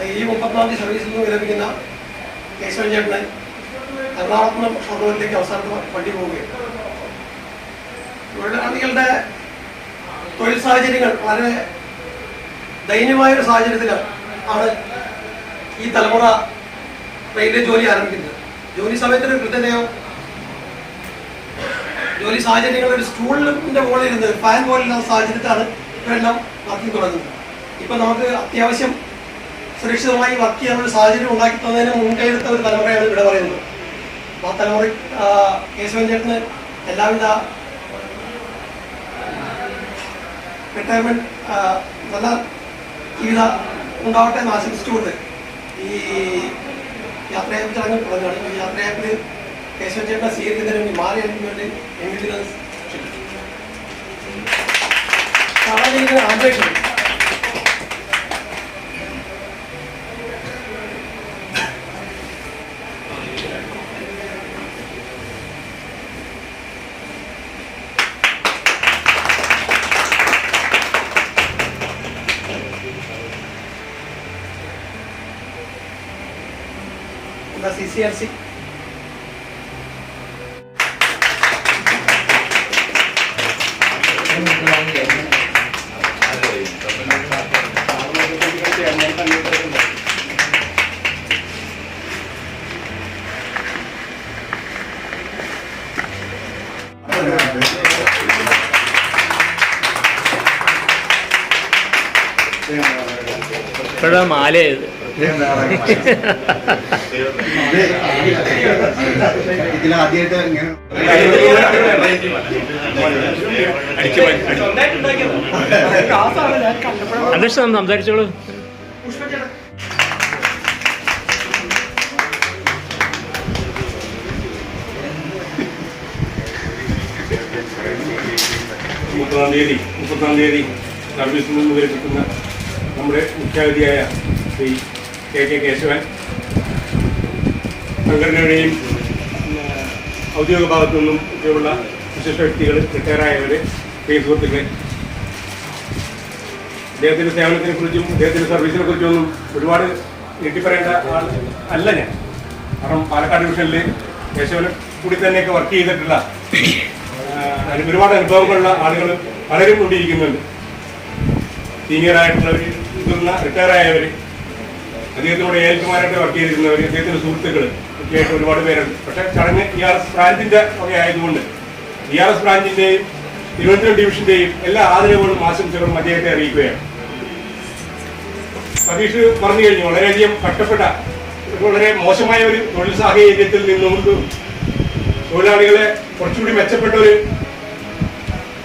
ഈ 34 സർവീസിൽ നിന്ന് വിരമിക്കുന്ന കേശവൻ ചേട്ടന് എറണാകുളത്ത് നിന്ന് ഷൊർണൂരിലേക്ക് അവസാനത്തെ വണ്ടി പോവുകയാണ്. തൊഴിലാളികളുടെ തൊഴിൽ സാഹചര്യങ്ങൾ വളരെ ദയനീയമായൊരു സാഹചര്യത്തിലാണ് ഈ തലമുറ റെയിൽവേ ജോലി ആരംഭിക്കുന്നത്. ജോലി സമയത്തൊരു കൃത്യതയോ ജോലി സാഹചര്യങ്ങൾ ഒരു സ്റ്റൂളിന്റെ മുകളിൽ ഇരുന്ന് ഫാൻ പോലുള്ള സാഹചര്യത്തിലാണ് ഇവരെല്ലാം വർക്ക് തുടങ്ങുന്നത്. ഇപ്പം നമുക്ക് അത്യാവശ്യം സുരക്ഷിതമായി വർക്ക് ചെയ്യാനുള്ള സാഹചര്യം ഉണ്ടാക്കി തന്നതിന് മുൻകൈയെടുത്ത ഒരു തലമുറയാണ് ഇവിടെ പറയുന്നത്. ആ തലമുറ കേശവൻ ചേട്ടന് എല്ലാവിധ റിട്ടയർമെന്റ് നല്ല ജീവിത ഉണ്ടാവട്ടെ എന്ന് ആശംസിച്ചുകൊണ്ട് ഈ യാത്രയപ്പ് ചടങ്ങ് തുടങ്ങുകയാണ്. ഈ യാത്രയപ്പിൽ കേശവൻ ചേട്ടനെ സ്വീകരിക്കുന്നതിന് വേണ്ടി മാറി അണിക്ക് വേണ്ടി ആഗ്രഹിക്കുന്നു. CCRC ഇപ്പോഴാണ് മാലയത്. ഇതിലാദ്യമായിട്ട് അന്വേഷണം സംസാരിച്ചോളൂ. മുപ്പത്താം തീയതി സർവീസിൽ നിന്ന് വിരമിക്കുന്ന നമ്മുടെ മുഖ്യാതിഥിയായ ശ്രീ കെ കേശവൻ, സംഘടനയുടെയും ഔദ്യോഗിക ഭാഗത്തു നിന്നും ഒക്കെയുള്ള വിശിഷ്ട വ്യക്തികൾ, റിട്ടയറായവരെ, പ്രിയ സുഹൃത്തുക്കളെ, അദ്ദേഹത്തിൻ്റെ സേവനത്തിനെ കുറിച്ചും അദ്ദേഹത്തിൻ്റെ സർവീസിനെ കുറിച്ചൊന്നും ഒരുപാട് ഞെട്ടിപ്പറയേണ്ട അല്ല ഞാൻ. കാരണം പാലക്കാട് ഡിവിഷനിൽ കേശവനെ കൂടി തന്നെയൊക്കെ വർക്ക് ചെയ്തിട്ടുള്ള ഒരുപാട് അനുഭവങ്ങളുള്ള ആളുകൾ പലരും കൊണ്ടിരിക്കുന്നുണ്ട്. സീനിയറായിട്ടുള്ളവർ, മുതിർന്ന റിട്ടയറായവർ, അദ്ദേഹത്തിനോട് ഏൽക്കുമാരായിട്ട് വർക്ക് ചെയ്തിരുന്നവർ, അദ്ദേഹത്തിൻ്റെ സുഹൃത്തുക്കൾ ഒക്കെ ആയിട്ട് ഒരുപാട് പേരുണ്ട്. പക്ഷേ ചടങ്ങ് ERS ബ്രാഞ്ചിൻ്റെ ഒക്കെ ആയതുകൊണ്ട് ERS ബ്രാഞ്ചിൻ്റെയും തിരുവനന്തപുരം ഡിവിഷൻ്റെയും എല്ലാ ആദരവുകളും ആശംസകളും അദ്ദേഹത്തെ അറിയിക്കുകയാണ്. സതീഷ് പറഞ്ഞു കഴിഞ്ഞു, വളരെയധികം കഷ്ടപ്പെട്ട, വളരെ മോശമായ ഒരു തൊഴിൽ സാഹചര്യത്തിൽ നിന്നുകൊണ്ട് തൊഴിലാളികളെ കുറച്ചുകൂടി മെച്ചപ്പെട്ട ഒരു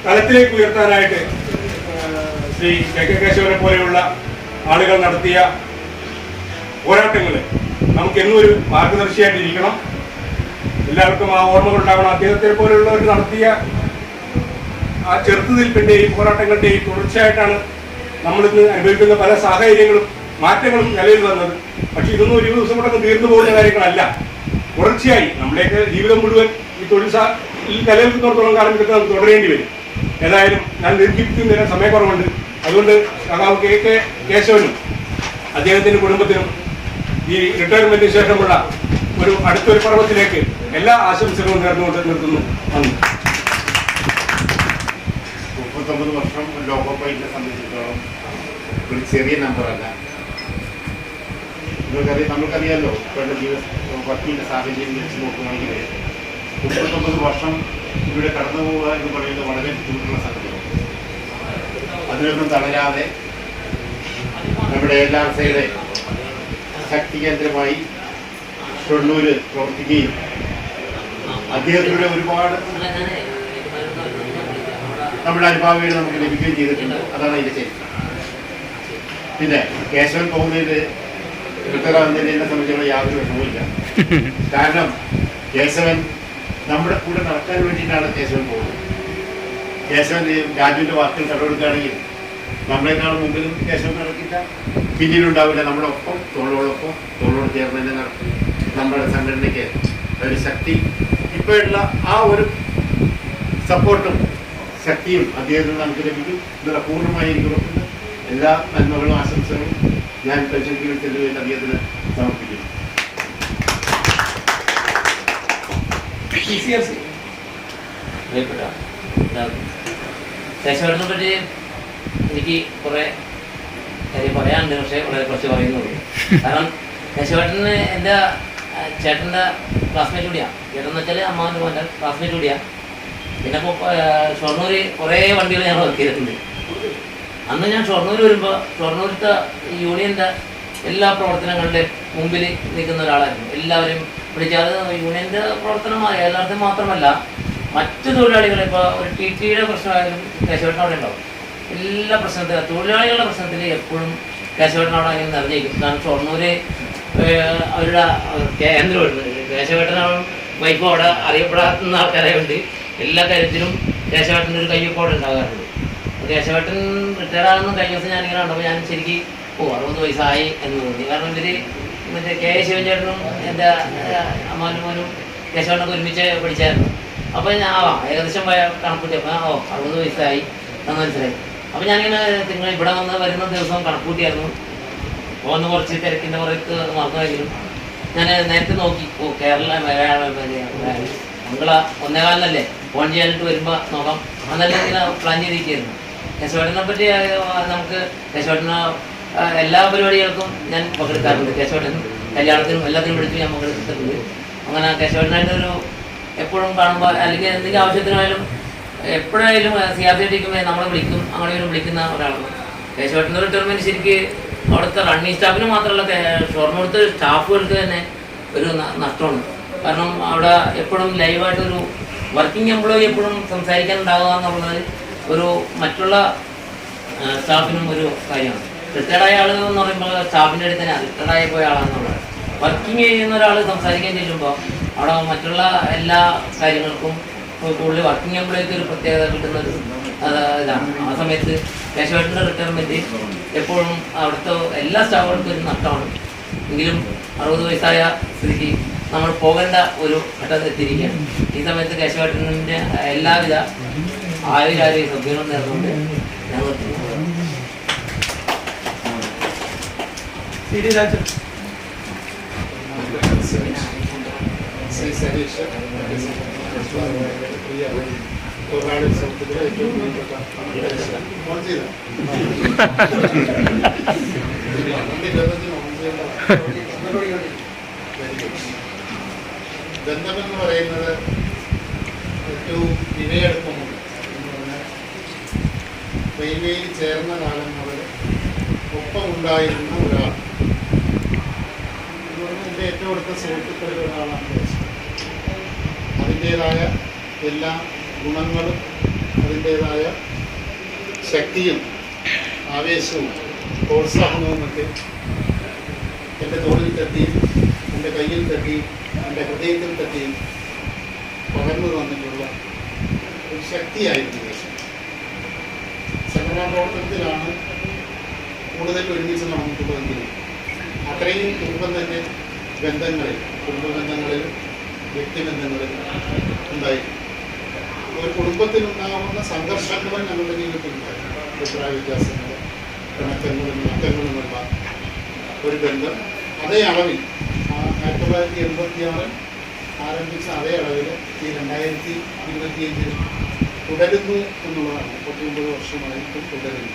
തലത്തിലേക്ക് ഉയർത്താനായിട്ട് ശ്രീ കെ കേശവനെ പോലെയുള്ള ആളുകൾ നടത്തിയ പോരാട്ടങ്ങൾ നമുക്കെന്നും ഒരു മാർഗദർശിയായിട്ടിരിക്കണം. എല്ലാവർക്കും ആ ഓർമ്മകൾ ഉണ്ടാവണം. അദ്ദേഹത്തെ പോലെയുള്ളവർ നടത്തിയ ആ ചെറുത്തുനിൽപ്പിൻ്റെയും പോരാട്ടങ്ങളുടെയും തുടർച്ചയായിട്ടാണ് നമ്മളിന്ന് അനുഭവിക്കുന്ന പല സാഹചര്യങ്ങളും മാറ്റങ്ങളും നിലവിൽ വന്നത്. പക്ഷെ ഇതൊന്നും ഒരു ദിവസം കൂടെ തീർന്നു പോകുന്ന കാര്യങ്ങളല്ല. തുടർച്ചയായി നമ്മുടെയൊക്കെ ജീവിതം മുഴുവൻ ഈ തൊഴിൽ നിലനിൽക്കുന്നിടത്തോളം കാലം ഇതൊക്കെ നമുക്ക് തുടരേണ്ടി വരും. ഏതായാലും ഞാൻ ദീർഘിപ്പിക്കുന്നതിന് സമയക്കുറവുണ്ട്. അതുകൊണ്ട് സഖാവ് കെ കേശവനും അദ്ദേഹത്തിൻ്റെ കുടുംബത്തിനും ഈ റിട്ടയർമെന്റിന് ശേഷമുള്ള ഒരു അടുത്തൊരു പർവ്വത്തിലേക്ക് എല്ലാ ആശംസകളും നേർന്നുകൊണ്ട് നിർത്തുന്നു. നന്ദി. 39 വർഷം ലോകോപൈറ്റിനെ സംബന്ധിച്ചിടത്തോളം ഒരു ചെറിയ നമ്പറല്ല. നമുക്കറിയാമല്ലോ, ഇപ്പോഴത്തെ വർക്കിൻ്റെ സാഹചര്യം വെച്ച് നോക്കുകയാണെങ്കിൽ 39 വർഷം ഇവിടെ കടന്നു പോവുക എന്ന് പറയുന്നത് വളരെ ബുദ്ധിമുട്ടുള്ള സംഗതിയാണ്. അതിനൊന്നും തളരാതെ നമ്മുടെ LRCയുടെ ശക്തി കേന്ദ്രമായി ഷൊർണൂര് പ്രവർത്തിക്കുകയും അദ്ദേഹത്തിലൂടെ ഒരുപാട് നമ്മുടെ അനുഭാവികൾ നമുക്ക് ലഭിക്കുകയും ചെയ്തിട്ടുണ്ട്. അതാണ് അതിൻ്റെ ചരിത്രം. പിന്നെ കേശവൻ പോകുന്നതിൽ റിട്ടയറാകുന്നതിന് എന്നെ സംബന്ധിച്ചുള്ള യാതൊരു വിഷമവുമില്ല. കാരണം കേശവൻ നമ്മുടെ കൂടെ നടക്കാൻ വേണ്ടിയിട്ടാണ് കേശവൻ പോകുന്നത്. കേശവൻ രാജുവിൻ്റെ വാക്കുകൾ കടമെടുക്കുകയാണെങ്കിൽ നമ്മളെക്കാളും മുമ്പിലും കേശവൻ നടക്കില്ല, പിന്നീടുണ്ടാവില്ല. നമ്മുടെ ഒപ്പം തോളോട് ചേർന്ന് തന്നെ നടക്കും. നമ്മുടെ സംഘടനയ്ക്ക് ഒരു ശക്തി, ഇപ്പോഴുള്ള ആ ഒരു സപ്പോർട്ടും ശക്തിയും അദ്ദേഹത്തിന് നമുക്ക് ലഭിക്കും എന്നുള്ള പൂർണ്ണമായി എനിക്ക് ഉറപ്പുണ്ട്. എല്ലാ നന്മകളും ആശംസകളും ഞാൻ പരിശോധിക്കുന്നതിന് വേണ്ടി അദ്ദേഹത്തിന് സമർപ്പിക്കുന്നു. കേശവേട്ടനെ പറ്റി എനിക്ക് കുറേ കാര്യം പറയാനുണ്ട്, പക്ഷേ വളരെ കുറച്ച് പറയുന്നുള്ളൂ. കാരണം കേശവേട്ടന് എൻ്റെ ചേട്ടൻ്റെ ക്ലാസ്മേറ്റ് കൂടിയാണ്. ചേട്ടൻ എന്ന് വെച്ചാൽ അമ്മാവൻ്റെ മോൻ്റെ ക്ലാസ്മേറ്റ് കൂടിയാണ്. പിന്നെ ഇപ്പോൾ ഷൊർണൂർ കുറേ വണ്ടികൾ ഞാൻ വർക്ക് ചെയ്തിട്ടുണ്ട്. അന്ന് ഞാൻ ഷൊർണൂർ വരുമ്പോൾ ഷൊർണൂരത്തെ യൂണിയൻ്റെ എല്ലാ പ്രവർത്തനങ്ങളുടെയും മുമ്പിൽ നിൽക്കുന്ന ഒരാളായിരുന്നു. എല്ലാവരും വിളിച്ചാൽ യൂണിയൻ്റെ പ്രവർത്തനമായ എല്ലാവർക്കും മാത്രമല്ല, മറ്റു തൊഴിലാളികളെ ഇപ്പോൾ ഒരു TTയുടെ പ്രശ്നമായാലും കേശവേട്ടൻ അവിടെ ഉണ്ടാവും. എല്ലാ പ്രശ്നത്തിലും തൊഴിലാളികളുടെ പ്രശ്നത്തിൽ എപ്പോഴും കേശവേട്ടൻ അവിടെ അങ്ങനെ നിറഞ്ഞിരിക്കും. കാരണം ഷൊർണൂർ അവരുടെ കേന്ദ്രമുണ്ട്. കേശവേട്ടനാണ് വൈഫ് അവിടെ അറിയപ്പെടാത്ത ആൾക്കാരായതുകൊണ്ട് എല്ലാ കാര്യത്തിലും കേശവേട്ടൻ്റെ ഒരു കയ്യൊപ്പോടെ ഉണ്ടാകാറുണ്ട്. കേശവേട്ടൻ റിട്ടയർ ആകുന്ന കഴിഞ്ഞ ദിവസം ഞാനിങ്ങനെ കണ്ടപ്പോൾ ഞാൻ ശരിക്കും 60 വയസ്സായി എന്ന് തോന്നി. കാരണം ഇവർ മറ്റേ K. ശിവൻചേട്ടനും എൻ്റെ അമ്മാവനും മോനും കേശവേട്ടനൊക്കെ ഒരുമിച്ച് പഠിച്ചായിരുന്നു. അപ്പോൾ ഞാൻ ഏകദേശം കണക്കൂട്ടിയപ്പോൾ 60 വയസ്സായി എന്ന് മനസ്സിലായി. അപ്പോൾ ഞാനിങ്ങനെ നിങ്ങൾ ഇവിടെ വരുന്ന ദിവസം കണക്കൂട്ടിയായിരുന്നു. ഒന്ന് കുറച്ച് തിരക്കിൻ്റെ പുറത്ത് മറന്നുവെങ്കിലും ഞാൻ നേരത്തെ നോക്കി. കേരള മംഗള 1:15 ഫോൺ ചെയ്യാനായിട്ട് വരുമ്പോൾ നോക്കാം അന്നെല്ലാം ഇങ്ങനെ പ്ലാൻ ചെയ്തിരിക്കുന്നു. കേശവേട്ടനെ പറ്റി നമുക്ക് കേശവേട്ടന് എല്ലാ പരിപാടികൾക്കും ഞാൻ പങ്കെടുക്കാറുണ്ട്. കേശവേട്ടൻ കല്യാണത്തിനും എല്ലാത്തിനും വിളിച്ച് ഞാൻ പങ്കെടുത്തിട്ടുണ്ട്. അങ്ങനെ കേശവേട്ടനായിട്ടൊരു എപ്പോഴും കാണുമ്പോൾ അല്ലെങ്കിൽ എന്തെങ്കിലും ആവശ്യത്തിനായാലും എപ്പോഴായാലും CRC നമ്മളെ വിളിക്കും, അങ്ങനെ വിളിക്കുന്ന ഒരാളാണ്. കേശവേട്ടൻ്റെ റിട്ടയർമെൻറ്റ് ശരിക്ക് അവിടുത്തെ റണ്ണിങ് സ്റ്റാഫിന് മാത്രമല്ല ഷൊർണൂരത്തെ സ്റ്റാഫുകൾക്ക് തന്നെ ഒരു നഷ്ടമാണ്. കാരണം അവിടെ എപ്പോഴും ലൈവായിട്ടൊരു വർക്കിംഗ് എംപ്ലോയി എപ്പോഴും സംസാരിക്കാനുണ്ടാകുക എന്നുള്ളത് ഒരു മറ്റുള്ള സ്റ്റാഫിനും ഒരു കാര്യമാണ്. റിട്ടയർഡായ ആളുകൾ എന്ന് പറയുമ്പോൾ സ്റ്റാഫിൻ്റെ അടുത്ത് തന്നെ റിട്ടയർഡായി പോയ ആളാണെന്നുള്ളത്. വർക്കിംഗ് ചെയ്യുന്ന ഒരാൾ സംസാരിക്കാൻ ചെല്ലുമ്പോൾ അവിടെ മറ്റുള്ള എല്ലാ കാര്യങ്ങൾക്കും കൂടുതൽ വർക്കിംഗ് എംപ്ലോയിക്ക് ഒരു പ്രത്യേകത കിട്ടുന്നൊരു ഇതാണ്. ആ സമയത്ത് കേശവേട്ടൻ്റെ റിട്ടയർമെൻറ്റ് എപ്പോഴും അവിടുത്തെ എല്ലാ സ്റ്റാഫുകൾക്കും ഒരു നഷ്ടമാണ്. എങ്കിലും 60 വയസ്സായ സ്ഥിതിക്ക് നമ്മൾ പോകേണ്ട ഒരു ഘട്ടത്തിൽ എത്തിയിരിക്കുകയാണ്. ഈ സമയത്ത് കേശവേട്ടൻ്റെ എല്ലാവിധ ആയുരാരോഗ്യ സൗകര്യങ്ങളും നേർന്നുകൊണ്ട് ഞാൻ നിർത്തുന്നു. ശ്രീ സതീഷ് തൊഴിലാളി സൗഹൃദത്തിലെ ഏറ്റവും ബന്ധമെന്ന് പറയുന്നത് ഏറ്റവും വിലയെടുപ്പമുണ്ട് എന്ന് പറഞ്ഞാൽ റെയിൽവേയിൽ ചേർന്ന കാലം മുതൽ ഒപ്പമുണ്ടായിരുന്ന ഒരാൾ എന്ന് പറഞ്ഞാൽ എൻ്റെ ഏറ്റവും അടുത്ത സുഹൃത്തുക്കളിൽ ഒരാളാണ് കേശവൻ. അതിൻ്റേതായ എല്ലാ ഗുണങ്ങളും അതിൻ്റേതായ ശക്തിയും ആവേശവും പ്രോത്സാഹനവുമൊക്കെ എൻ്റെ തോളിൽ തട്ടിയും എൻ്റെ കയ്യിൽ തട്ടിയും എൻ്റെ ഹൃദയത്തിൽ തട്ടിയും പകർന്നു തന്നിട്ടുള്ള ഒരു ശക്തിയായിരുന്നു കേശവൻ. സംഘടനാ പ്രവർത്തനത്തിലാണ് കൂടുതൽ ഒരുമിച്ച് നടന്നിട്ടുള്ളതെങ്കിലും അത്രയും കുടുംബം തന്നെ ബന്ധങ്ങളിൽ കുടുംബ ബന്ധങ്ങളിലും വ്യക്തിബന്ധങ്ങളിലും ഉണ്ടായിരുന്നു. ഒരു കുടുംബത്തിലുണ്ടാകുന്ന സംഘർഷങ്ങളും ഞങ്ങളുടെ ജീവിതത്തിലുണ്ടായിരുന്നു. അഭിപ്രായ വ്യത്യാസങ്ങളും പിണക്കങ്ങളും മാറ്റങ്ങളുമുള്ള ഒരു ബന്ധം അതേ അളവിൽ 1986 ആരംഭിച്ച അതേ അളവിൽ ഈ 2025 തുടരുന്നു എന്നുള്ളതാണ്. 39 വർഷമായിട്ടും തുടരുന്നു.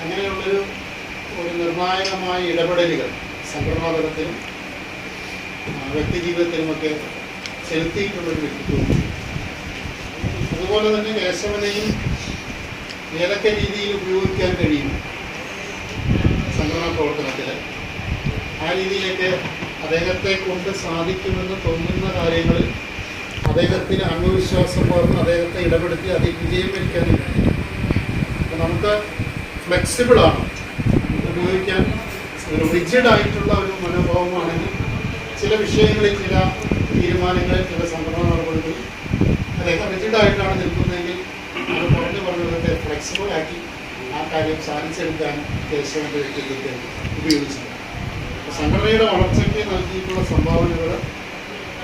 അങ്ങനെയുള്ളൊരു നിർണായകമായ ഇടപെടലുകൾ സംഘടനാ തലത്തിലും വ്യക്തിജീവിതത്തിലുമൊക്കെ ചെലുത്തിയിട്ടുള്ളൊരു വ്യക്തിത്വം. അതുപോലെ തന്നെ കേശവനെയും ഏതൊക്കെ രീതിയിൽ ഉപയോഗിക്കാൻ കഴിയും സംഘടനാ പ്രവർത്തനത്തിൽ ആ രീതിയിലൊക്കെ അദ്ദേഹത്തെ കൊണ്ട് സാധിക്കുമെന്ന് തോന്നുന്ന കാര്യങ്ങളിൽ അദ്ദേഹത്തിന് ആത്മവിശ്വാസം പകർന്ന് അദ്ദേഹത്തെ ഇടപെടുത്തി അതിൽ വിജയം വരിക്കാനും കഴിയും. അപ്പം നമുക്ക് ഫ്ലെക്സിബിളാണ്, ഉപയോഗിക്കാൻ ഒരു റിജിഡായിട്ടുള്ള ഒരു മനോഭാവമാണെങ്കിൽ ചില വിഷയങ്ങളിൽ ചില തീരുമാനങ്ങളിൽ ചില സംഘടനാ നടപടികളിൽ അദ്ദേഹം റിജിഡായിട്ടാണ് നിൽക്കുന്നതെങ്കിൽ അത് പറഞ്ഞതൊക്കെ ഫ്ലെക്സിബിളാക്കി ആ കാര്യം സാധിച്ചെടുക്കാൻ കേശവൻ്റെ വ്യക്തിത്വത്തെ ഉപയോഗിച്ചിട്ടുണ്ട്. സംഘടനയുടെ വളർച്ചയ്ക്ക് നൽകിയിട്ടുള്ള സംഭാവനകൾ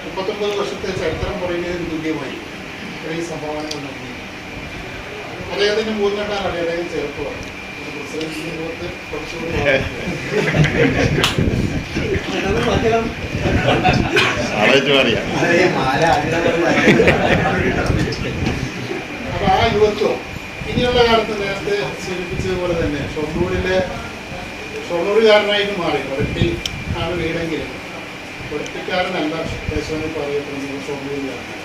39 വർഷത്തെ ചരിത്രം പറയുന്നതിന് തുല്യമായി ഇത്രയും സംഭാവനകൾ നൽകി അദ്ദേഹത്തിന് മൂന്നിട്ടാണ് അദ്ദേഹം ചെറുപ്പമാണ്. പ്രസിഡന്റിന്റെ മുഖത്ത് കുറച്ചുകൂടി അപ്പൊ ആ യുവത്വം ഇനിയുള്ള കാലത്ത് നേരത്തെ സൂചിപ്പിച്ചതുപോലെ തന്നെ ഷൊർണൂരുകാരനായിട്ട് മാറി. കൊരട്ടി ആണ് വീടെങ്കിലും കൊരട്ടിക്കാരനല്ല കേശവനെ പറയപ്പെടുന്നത് ഷൊർണൂരുകാരനാണ്.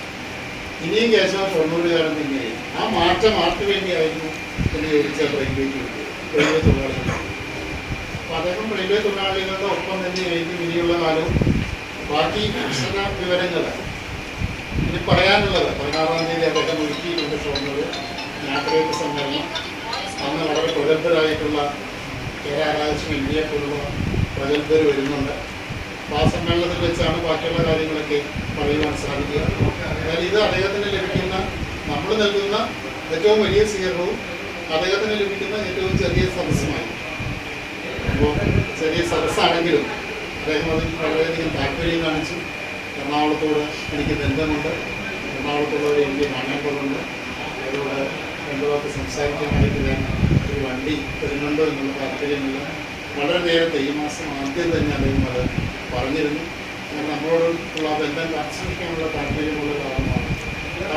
ഇനിയും കേശവൻ ഷൊർണൂരുകാരൻ തന്നെയായി. ആ മാറ്റം ആർക്ക് വേണ്ടിയായിരുന്നു എന്ന് ചോദിച്ചാൽ റെയിൽവേ തൊഴിലാളികൾ. അപ്പൊ അദ്ദേഹം റെയിൽവേ തൊഴിലാളികളുടെ ഒപ്പം തന്നെയായിരിക്കും ഇനിയുള്ള കാലവും. ബാക്കി വിശദ വിവരങ്ങൾ ഇനി പറയാനുള്ളത് 16-ാം തീയതി അദ്ദേഹം ഒരുക്കിയിട്ടുണ്ട് ഷൊർണൂർ നാട്ടുകാരുടെ സമ്മേളനം. അന്ന് വളരെ പ്രഗത്ഭരായിട്ടുള്ള രാധാകൃഷ്ണൻ ഇന്ത്യയെ പോലുള്ള പ്രഗത്ഭർ വരുന്നുണ്ട്. അപ്പോൾ ആ സമ്മേളനത്തിൽ വെച്ചാണ് ബാക്കിയുള്ള കാര്യങ്ങളൊക്കെ പറയുവാൻ സാധിക്കുക. എന്നാൽ ഇത് അദ്ദേഹത്തിന് ലഭിക്കുന്ന, നമ്മൾ നൽകുന്ന ഏറ്റവും വലിയ സ്വീകരണവും അദ്ദേഹത്തിന് ലഭിക്കുന്ന ഏറ്റവും ചെറിയ സദസ്സുമായി. അപ്പോൾ ചെറിയ സദസ്സാണെങ്കിലും അദ്ദേഹം അതിൽ വളരെയധികം താല്പര്യം കാണിച്ചു. എറണാകുളത്തോട് എനിക്ക് ബന്ധമുണ്ട്, എറണാകുളത്തുള്ളവരെ എനിക്ക് കാണേണ്ടതുണ്ട്, അവരോട് രണ്ടുപേർക്ക് സംസാരിക്കാനായിട്ട് ഞാൻ ഒരു വണ്ടി വരുന്നുണ്ടോ എന്നുള്ള താല്പര്യമില്ല. വളരെ നേരത്തെ ഈ മാസം ആദ്യം തന്നെ അദ്ദേഹം അത് പറഞ്ഞിരുന്നു. നമ്മളോടുള്ള ബന്ധം കാണിക്കാനുള്ള താല്പര്യമുള്ള കാരണമാണ്.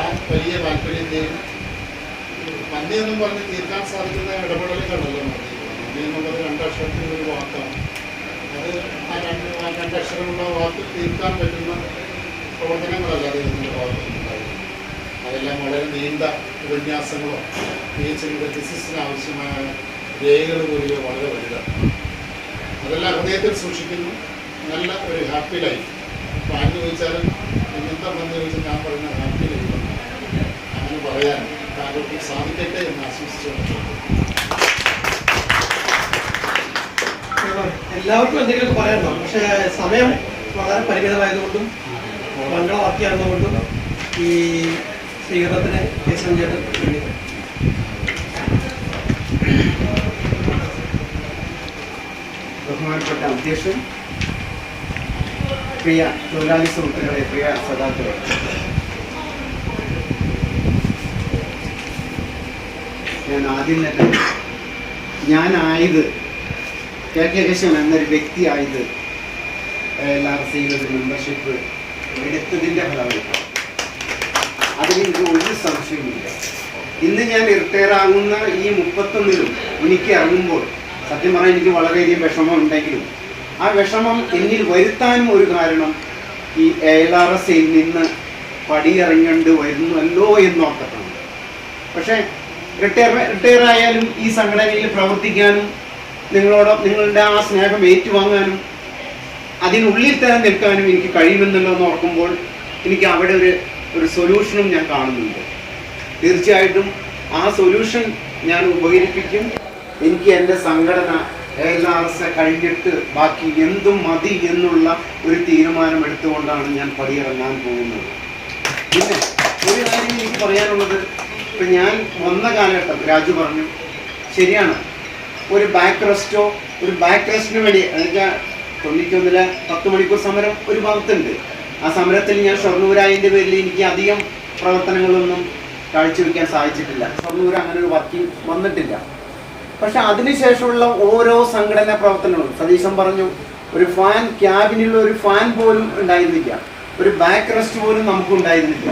ആ വലിയ താല്പര്യത്തെയും നന്ദിയൊന്നും പറഞ്ഞ് തീർക്കാൻ സാധിക്കുന്ന ഇടപെടലുകളല്ല നന്ദി എന്നുള്ളത് 2 അക്ഷരത്തിൻ്റെ ഒരു വാക്കാണ്. അത് ആ 2 അക്ഷരമുള്ള വാക്ക് തീർക്കാൻ പറ്റുന്ന പ്രവർത്തനങ്ങളല്ല അദ്ദേഹത്തിൻ്റെ ഭാഗത്തുണ്ടായിരുന്നു. അതെല്ലാം വളരെ നീണ്ട ഉപന്യാസങ്ങളോ PhD തിസിസിന് ആവശ്യമായ രേഖകൾ പോലെയോ വളരെ വലുതാണ്. അതെല്ലാം ഹൃദയത്തിൽ സൂക്ഷിക്കുന്നു. നല്ല ഒരു ഹാപ്പി ലൈഫ്. അപ്പോൾ ആര് ചോദിച്ചാലും എന്താ വന്ന് ചോദിച്ചാൽ ഞാൻ പറയുന്ന ഹാപ്പി ലൈഫ് അങ്ങനെ പറയാൻ താങ്കൾക്ക് സാധിക്കട്ടെ എന്ന് ആശംസിച്ചുകൊണ്ട് എല്ലാവർക്കും എന്തെങ്കിലുമൊക്കെ പറയാനുണ്ടാവും. പക്ഷേ സമയം വളരെ പരിമിതമായതുകൊണ്ടും മംഗളവാക്യായിരുന്നുകൊണ്ടും ഈ സ്വീകരണത്തിന് കേശവൻ ചേട്ടൻ ബഹുമാനപ്പെട്ട അധ്യക്ഷൻ, പ്രിയ തൊഴിലാളി സുഹൃത്തുക്കളെ, പ്രിയ സദാക്കളെ, ഞാൻ ആദ്യം തന്നെ ഞാനായത് കെ കേശവൻ എന്നൊരു വ്യക്തിയായത് LRCയുടെ ഒരു മെമ്പർഷിപ്പ് എടുത്തതിൻ്റെ ഫലമായിട്ടാണ്. അതിലെനിക്ക് ഒരു സംശയമില്ല. ഇന്ന് ഞാൻ റിട്ടയർ ആകുന്ന ഈ 31-ലും എനിക്ക് ഇറങ്ങുമ്പോൾ സത്യം പറഞ്ഞാൽ എനിക്ക് വളരെയധികം വിഷമം ഉണ്ടെങ്കിലും ആ വിഷമം എന്നിൽ വരുത്താനും ഒരു കാരണം ഈ LRSയിൽ നിന്ന് പടിയിറങ്ങേണ്ടി വരുന്നല്ലോ എന്നോർത്തിട്ടാണ്. പക്ഷേ റിട്ടയർ ആയാലും ഈ സംഘടനയിൽ പ്രവർത്തിക്കാനും നിങ്ങളുടെ ആ സ്നേഹം ഏറ്റുവാങ്ങാനും അതിനുള്ളിൽ തന്നെ നിൽക്കാനും എനിക്ക് കഴിയുമെന്നല്ലോ എന്ന് ഓർക്കുമ്പോൾ എനിക്ക് അവിടെ ഒരു സൊല്യൂഷനും ഞാൻ കാണുന്നുണ്ട്. തീർച്ചയായിട്ടും ആ സൊല്യൂഷൻ ഞാൻ ഉപകരിപ്പിക്കും. എനിക്ക് എൻ്റെ സംഘടന LRS കഴിഞ്ഞിട്ട് ബാക്കി എന്തും മതി എന്നുള്ള ഒരു തീരുമാനം എടുത്തുകൊണ്ടാണ് ഞാൻ പടിയിറങ്ങാൻ പോകുന്നത്. പിന്നെ ഒരു കാര്യം എനിക്ക് പറയാനുള്ളത്, ഇപ്പം ഞാൻ വന്ന കാലഘട്ടം രാജു പറഞ്ഞു ശരിയാണ്, ഒരു ബാക്ക് റെസ്റ്റിന് വേണ്ടി എന്നുവെച്ചാൽ 91-ലെ 10 മണിക്കൂർ സമരം ഒരു ഭാഗത്തുണ്ട്. ആ സമരത്തിൽ ഞാൻ ഷൊർണൂരായതിൻ്റെ പേരിൽ എനിക്ക് അധികം പ്രവർത്തനങ്ങളൊന്നും കാഴ്ചവെക്കാൻ സാധിച്ചിട്ടില്ല. ഷൊർണൂർ അങ്ങനെ ഒരു വർക്കിംഗ് വന്നിട്ടില്ല. പക്ഷെ അതിനുശേഷമുള്ള ഓരോ സംഘടനാ പ്രവർത്തനങ്ങളും സതീശൻ പറഞ്ഞു, ഒരു ഫാൻ ക്യാബിനുള്ള ഒരു ഫാൻ പോലും ഉണ്ടായിരുന്നില്ല, ഒരു ബാക്ക് റെസ്റ്റ് പോലും നമുക്കുണ്ടായിരുന്നില്ല.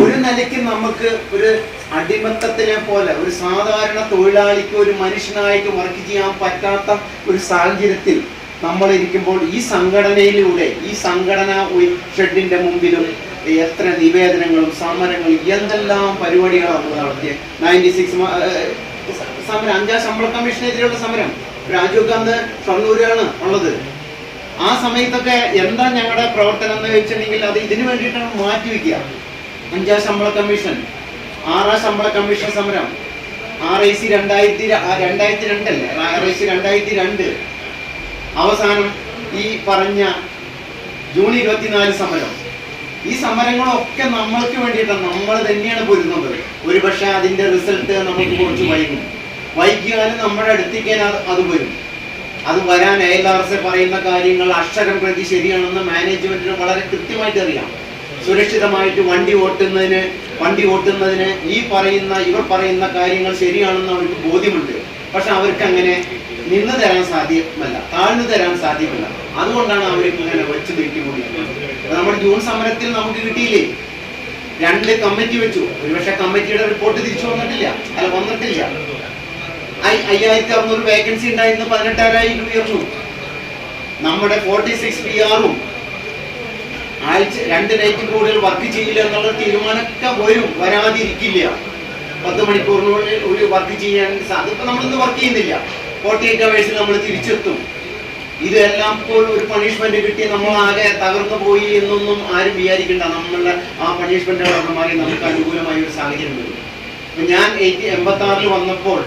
ഒരു നിലയ്ക്ക് നമുക്ക് ഒരു അടിമത്തത്തിനെ പോലെ ഒരു സാധാരണ തൊഴിലാളിക്ക് ഒരു മനുഷ്യനായിട്ട് വർക്ക് ചെയ്യാൻ പറ്റാത്ത ഒരു സാഹചര്യത്തിൽ നമ്മളിരിക്കുമ്പോൾ ഈ സംഘടനയിലൂടെ ഈ സംഘടന ഷെഡിന്റെ മുമ്പിലും എത്ര നിവേദനങ്ങളും സമരങ്ങളും എന്തെല്ലാം പരിപാടികളാണ് നമ്മൾ നടത്തിയത്. 96 സമരം, 5ാം ശമ്പള കമ്മീഷനെതിരെയുള്ള സമരം, രാജീവ് ഗാന്ധി ഷൊർണൂരാണ് ഉള്ളത്. ആ സമയത്തൊക്കെ എന്താ ഞങ്ങളുടെ പ്രവർത്തനം എന്ന് വെച്ചിട്ടുണ്ടെങ്കിൽ അത് ഇതിനു വേണ്ടിയിട്ടാണ് മാറ്റിവെക്കുക. 5ാം ശമ്പള കമ്മീഷൻ, 6ാം ശമ്പള കമ്മീഷൻ സമരം, RIC 2002 അല്ലേ, RIC 2002, അവസാനം ഈ പറഞ്ഞ ജൂൺ 24 സമരം. ഈ സമരങ്ങളൊക്കെ നമ്മൾക്ക് വേണ്ടിയിട്ടാണ്, നമ്മൾ തന്നെയാണ് പൊരുന്നത്. ഒരുപക്ഷെ അതിൻ്റെ റിസൾട്ട് നമുക്ക് കുറച്ച് വൈകിയാലും നമ്മുടെ അടുത്തേക്ക് അത് വരും. അത് വരാൻ LRS പറയുന്ന കാര്യങ്ങൾ അക്ഷരം പ്രതി ശരിയാണെന്ന് മാനേജ്മെന്റിന് വളരെ കൃത്യമായിട്ട് അറിയാം. സുരക്ഷിതമായിട്ട് വണ്ടി ഓട്ടുന്നതിന് ഇവർ പറയുന്ന കാര്യങ്ങൾ ശരിയാണെന്ന് അവർക്ക് ബോധ്യമുണ്ട്. പക്ഷെ അവർക്ക് അങ്ങനെ നിന്ന് തരാൻ സാധ്യമല്ല, താഴ്ന്നു തരാൻ സാധ്യമല്ല. അതുകൊണ്ടാണ് അവർക്ക് ഇങ്ങനെ വെച്ച് നീട്ടിക്കൊണ്ടിരിക്കുന്നത്. നമ്മുടെ ജൂൺ സമരത്തിൽ നമുക്ക് കിട്ടിയില്ലേ, 2 കമ്മിറ്റി വെച്ചു. ഒരുപക്ഷെ കമ്മിറ്റിയുടെ റിപ്പോർട്ട് തിരിച്ചു വന്നിട്ടില്ല. 5600 വേക്കൻസി ഉണ്ടായിരുന്നു, 18000 ഉയർന്നു. നമ്മുടെ 46 PR-ഉം 2 നൈറ്റ് കൂടുതൽ വർക്ക് ചെയ്യില്ല എന്നുള്ള തീരുമാനമൊക്കെ വരാതിരിക്കില്ല. 10 മണിക്കൂറിനുള്ളിൽ വർക്ക് ചെയ്യാൻ അതിപ്പോ നമ്മളിന്ന് വർക്ക് ചെയ്യുന്നില്ല. 48 hours നമ്മൾ തിരിച്ചെത്തും. ഇതെല്ലാം ഇപ്പോൾ ഒരു പണിഷ്മെന്റ് കിട്ടി നമ്മളാകെ തകർന്നു പോയി എന്നൊന്നും ആരും വിചാരിക്കണ്ട. നമ്മളുടെ ആ പണിഷ്മെന്റുകളൊക്കെ മാറി നമുക്ക് അനുകൂലമായ ഒരു സാഹചര്യം വരും. ഞാൻ 86 വന്നപ്പോൾ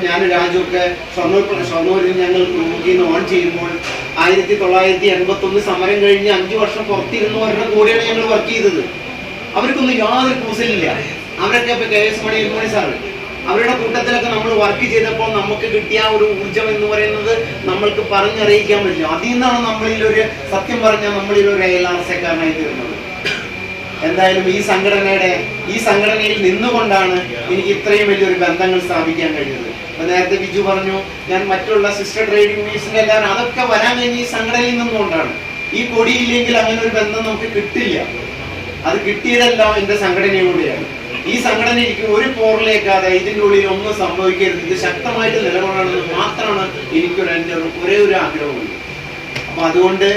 ഞാൻ രാജുവൊക്കെ ഷൊർണൂരിൽ ഞങ്ങൾ റൂമിൽ ഓൺ ചെയ്യുമ്പോൾ 1981 സമരം കഴിഞ്ഞ് 5 വർഷം പുറത്തിരുന്നവരുടെ കൂടെയാണ് ഞങ്ങൾ വർക്ക് ചെയ്തത്. അവർക്കൊന്നും യാതൊരു കൂസലില്ല. അവരൊക്കെ ഇപ്പൊ KS മണി സാറ് അവരുടെ കൂട്ടത്തിലൊക്കെ നമ്മൾ വർക്ക് ചെയ്തപ്പോൾ നമുക്ക് കിട്ടിയ ഒരു ഊർജം എന്ന് പറയുന്നത് നമ്മൾക്ക് പറഞ്ഞറിയിക്കാൻ പറ്റില്ല. അതിൽ നിന്നാണ് നമ്മളിലൊരു സത്യം പറഞ്ഞാൽ നമ്മളിലൊരു ALRSക്കാരനായി തീർന്നത്. എന്തായാലും ഈ സംഘടനയിൽ നിന്നുകൊണ്ടാണ് എനിക്ക് ഇത്രയും വലിയൊരു ബന്ധങ്ങൾ സ്ഥാപിക്കാൻ കഴിഞ്ഞത്. അപ്പൊ നേരത്തെ ബിജു പറഞ്ഞു ഞാൻ മറ്റുള്ള സിസ്റ്റർ ട്രേഡ് യൂണിയൻസിന്റെ എല്ലാവരും അതൊക്കെ വരാൻ കഴിഞ്ഞ ഈ സംഘടനയിൽ നിന്നുകൊണ്ടാണ്. ഈ കൊടിയില്ലെങ്കിൽ അങ്ങനെ ഒരു ബന്ധം നമുക്ക് കിട്ടില്ല. അത് കിട്ടിയതെല്ലാം എന്റെ സംഘടനയിലൂടെയാണ്. ഈ സംഘടന എനിക്ക് ഒരു പോറലേക്കാതെ ഇതിൻ്റെ ഉള്ളിൽ ഒന്നും സംഭവിക്കരുത്, ഇത് ശക്തമായിട്ട് നിലകൊള്ളണമെന്ന് മാത്രമാണ് എൻ്റെ ഒരേ ഒരു ആഗ്രഹമുള്ളൂ. അപ്പൊ അതുകൊണ്ട്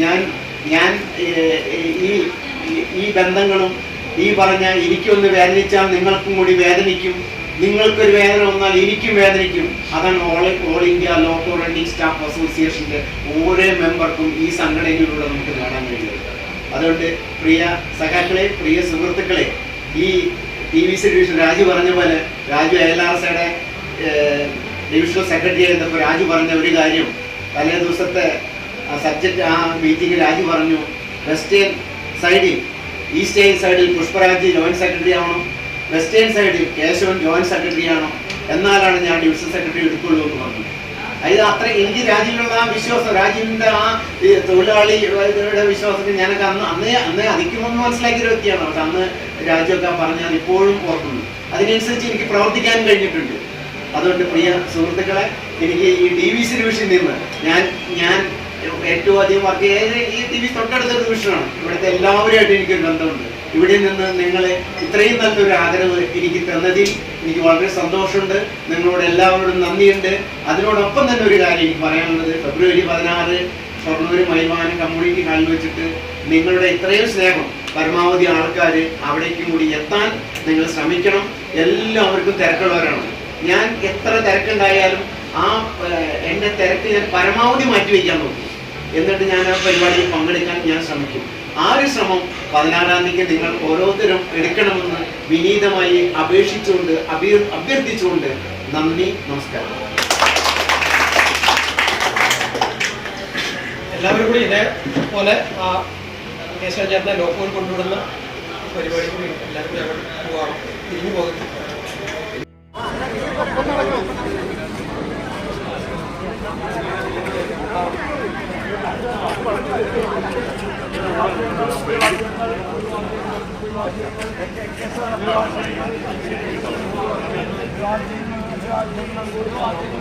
ഞാൻ ഈ ബന്ധങ്ങളും ഈ പറഞ്ഞ എനിക്കൊന്ന് വേദനിച്ചാൽ നിങ്ങൾക്കും കൂടി വേദനിക്കും, നിങ്ങൾക്കൊരു വേദന വന്നാൽ എനിക്കും വേദനിക്കും. അതാണ് all India loco running staff അസോസിയേഷന്റെ ഓരോ മെമ്പർക്കും ഈ സംഘടനയിലൂടെ നമുക്ക് നേടാൻ കഴിയുന്നത്. അതുകൊണ്ട് പ്രിയ സഖാക്കളെ, പ്രിയ സുഹൃത്തുക്കളെ, ഈ TVC ഡിവിഷൻ രാജു പറഞ്ഞ പോലെ, രാജു ALRSയുടെ ഡിവിഷണൽ സെക്രട്ടറി ആയിരുന്നപ്പോൾ രാജു പറഞ്ഞ ഒരു കാര്യം, തലേ ദിവസത്തെ സബ്ജക്റ്റ് ആ മീറ്റിംഗ് രാജു പറഞ്ഞു, വെസ്റ്റേൺ സൈഡിൽ ഈസ്റ്റേൺ സൈഡിൽ പുഷ്പരാജ് ജോയിന്റ് സെക്രട്ടറി ആവണം, വെസ്റ്റേൺ സൈഡിൽ കേശവൻ ജോയിന്റ് സെക്രട്ടറി ആവണം, എന്നാലാണ് ഞാൻ ഡിവിഷൻ സെക്രട്ടറി എടുക്കുള്ളൂ എന്ന് പറഞ്ഞു. അത് അത്ര എനിക്ക് രാജുവിനുള്ള ആ വിശ്വാസം, രാജുവിന്റെ ആ തൊഴിലാളിയുടെ വിശ്വാസത്തിൽ ഞാനൊക്കെ അന്നേ അധികമെന്ന് മനസ്സിലാക്കിയ വ്യക്തിയാണ്. പക്ഷെ അന്ന് രാജുവൊക്കെ പറഞ്ഞാൽ ഇപ്പോഴും ഓർക്കുന്നു. അതിനനുസരിച്ച് എനിക്ക് പ്രവർത്തിക്കാൻ കഴിഞ്ഞിട്ടുണ്ട്. അതുകൊണ്ട് പ്രിയ സുഹൃത്തുക്കളെ, എനിക്ക് ഈ TVC ഡിവിഷനിൽ നിന്ന് ഞാൻ ഏറ്റവും അധികം വർക്ക് ചെയ്ത് ഈ TV തൊട്ടടുത്തൊരു ഡിവിഷനാണ്. ഇവിടുത്തെ എല്ലാവരുമായിട്ട് എനിക്കൊരു ബന്ധമുണ്ട്. ഇവിടെ നിന്ന് നിങ്ങൾ ഇത്രയും നല്ലൊരു ആദരവ് എനിക്ക് തന്നതിൽ എനിക്ക് വളരെ സന്തോഷമുണ്ട്. നിങ്ങളോട് എല്ലാവരോടും നന്ദിയുണ്ട്. അതിനോടൊപ്പം തന്നെ ഒരു കാര്യം എനിക്ക് പറയാനുള്ളത്, ഫെബ്രുവരി 16 ഷൊർണൂർ മൈതാനം കമ്മ്യൂണിറ്റി ഹാളിൽ വെച്ചിട്ട് നിങ്ങളുടെ ഇത്രയും സ്നേഹം പരമാവധി ആൾക്കാർ അവിടേക്കും കൂടി എത്താൻ നിങ്ങൾ ശ്രമിക്കണം. എല്ലാവർക്കും തിരക്കുള്ളവരാണ്. ഞാൻ എത്ര തിരക്കുണ്ടായാലും എൻ്റെ തിരക്ക് ഞാൻ പരമാവധി മാറ്റിവെക്കാൻ നോക്കും. എന്നിട്ട് ഞാൻ ആ പരിപാടിയിൽ പങ്കെടുക്കാൻ ഞാൻ ശ്രമിക്കും. ആ ഒരു ശ്രമം 16-ാം തീയതി നിങ്ങൾ ഓരോരുത്തരും എടുക്കണമെന്ന് വിനീതമായി അഭ്യർത്ഥിച്ചുകൊണ്ട് നന്ദി, നമസ്കാരം. എല്ലാവരും കൂടി ഇതേപോലെ ആ കേശവൻ ചേട്ടനെ ലോക്കോയിൽ കൊണ്ടുവിടുന്ന പരിപാടി കൂടി എല്ലാവരും കൂടി അവിടെ പോകണം, തിരിഞ്ഞു പോകുന്നു. Thank you.